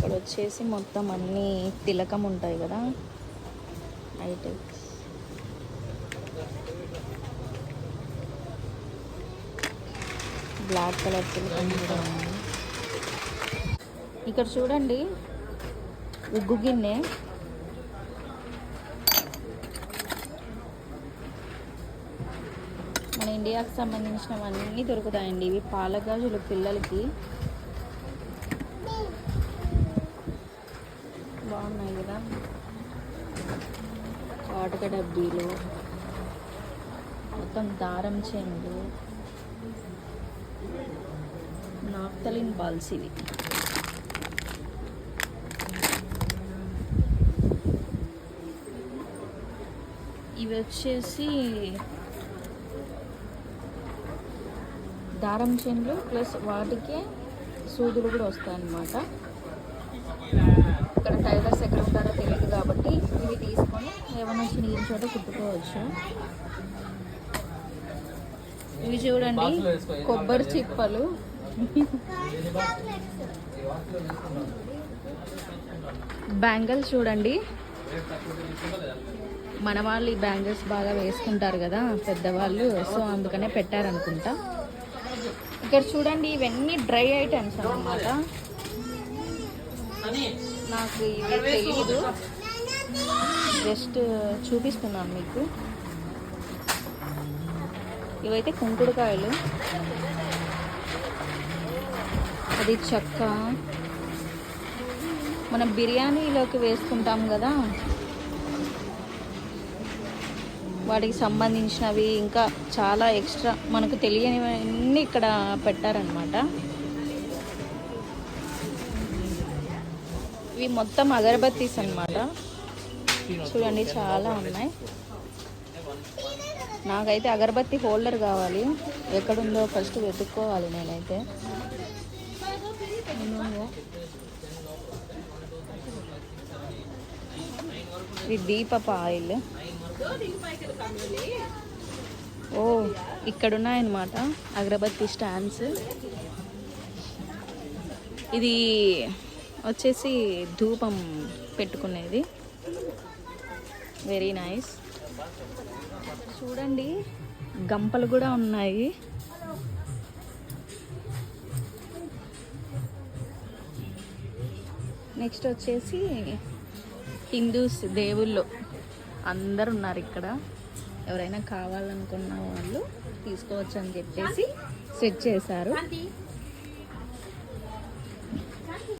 ఇక్కడ వచ్చేసి మొత్తం అన్నీ తిలకం ఉంటాయి కదా ఐటమ్స్. బ్లాక్ కలర్ తిలకం కూడా ఉంది. ఇక్కడ చూడండి ఉగ్గు గిన్నె. మన ఇండియాకి సంబంధించినవన్నీ దొరుకుతాయండి. ఇవి పాల గాజులు పిల్లలకి బాగున్నాయి కదా. కాటుక డబ్బీలు, మొత్తం దారం చెండు, నాప్తలిన్ బాల్స్. ఇవి వచ్చేసి దారం చెండ్లు ప్లస్ వాటికే సూదులు కూడా వస్తాయన్నమాట. ఇక్కడ టైలర్స్ ఎక్కడ ఉంటారో తెలియదు కాబట్టి ఇవి తీసుకొని ఏమైనా చిన్న చోట కుట్టుకోవచ్చు. ఇవి చూడండి కొబ్బరి చిప్పలు. బ్యాంగిల్స్ చూడండి, మన వాళ్ళు ఈ బ్యాంగిల్స్ బాగా వేసుకుంటారు కదా పెద్దవాళ్ళు, సో అందుకనే పెట్టారనుకుంటా. ఇక్కడ చూడండి ఇవన్నీ డ్రై ఐటమ్స్ అన్నమాట. నాకు ఇవి తెలీదు, జస్ట్ చూపిస్తున్నాను మీకు. ఇవైతే కుంకుడుకాయలు, అది చెక్క, మనం బిర్యానీలోకి వేసుకుంటాం కదా వాటికి సంబంధించినవి, ఇంకా చాలా ఎక్స్ట్రా మనకు తెలియనివన్నీ ఇక్కడ పెట్టారనమాట. ఇవి మొత్తం అగరబత్తీస్ అన్నమాట. చూడండి చాలా ఉన్నాయి. నాకైతే అగరబత్తి హోల్డర్ కావాలి, ఎక్కడుందో ఫస్ట్ వెతుక్కోవాలి నేనైతే. ఇది దీపపు ఆయిల్. ఓ ఇక్కడ ఉన్నాయన్నమాట అగరబత్తి స్టాండ్స్. ఇది వచ్చేసి ధూపం పెట్టుకునేది, వెరీ నైస్. చూడండి గంపలు కూడా ఉన్నాయి. నెక్స్ట్ వచ్చేసి హిందూస్ దేవుళ్ళు అందరు ఉన్నారు ఇక్కడ. ఎవరైనా కావాలనుకున్న వాళ్ళు తీసుకోవచ్చు అని చెప్పేసి సెట్ చేశారు.